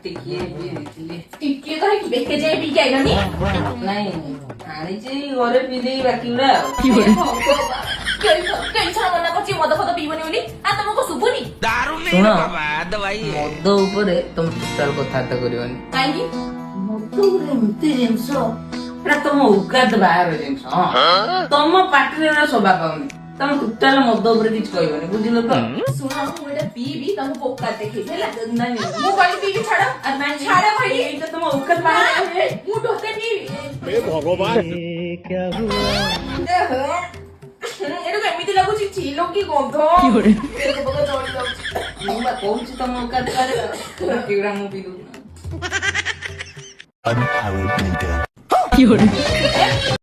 ଟିକିଏ ପିଇ ଦେଇଥିଲି। ଟିକେ କହିକି ବେକେ ଯାଇ ପିଇକି ଆଇଲନି। ନାଇଁ ଆଣିଛି ଘରେ ପିଇ ଦେଇ ବାକି ଗୁଡା ଆଉ। କେଇଥର ମନା କରୁଛି ମଦ ଫଦ ପିଇବନି ବୋଲି ତମକୁ ଶୁଭୁନି? ଶୁଣ ମଦ ଉପରେ ତମେ ଟୋଟାଲ କଥାବାର୍ତ୍ତା କରିବନି। କାହିଁକି? ମଦ ଗୋଟେ ଏମିତି ଜିନିଷ ଏଟା ତମ ଉକାତ ବାହାର ଜିନିଷ। ହଁ ତମ ପାଟିରେ ଏଟା ଶୋଭା ପାଉନି। ତମେ ଟୋଟାଲ ମଦ ଉପରେ କିଛି କହିବନି ବୁଝିଲ ତ? ଶୁଣ ମୁଁ ଏଇଟା ପିଇବି ତମକୁ ଓକାତ ଦେଖେଇବି ହେଲା। ନାଇଁ ମୁଁ କହିଲି ପିଇବି ଛାଡ। ଛାଡ କହିଲି। ଏଇଟା ତମ ଉକାତ ବାହାର। ମୁଁ ଢୋକେ ପିଇବି। ଏଟାକୁ ଏମିତି ଲାଗୁଛି ଚିଲୋ କି ଗନ୍ଧ। ବେକ ଫେକ ଜଳି ଯାଉଛି। ମୁଁ ବା କହୁଛି ତମ ଉକାତ ବାହାର। ବାକିଗୁଡା ମୁଁ ପିଇ ଦଉଛି। An hour later.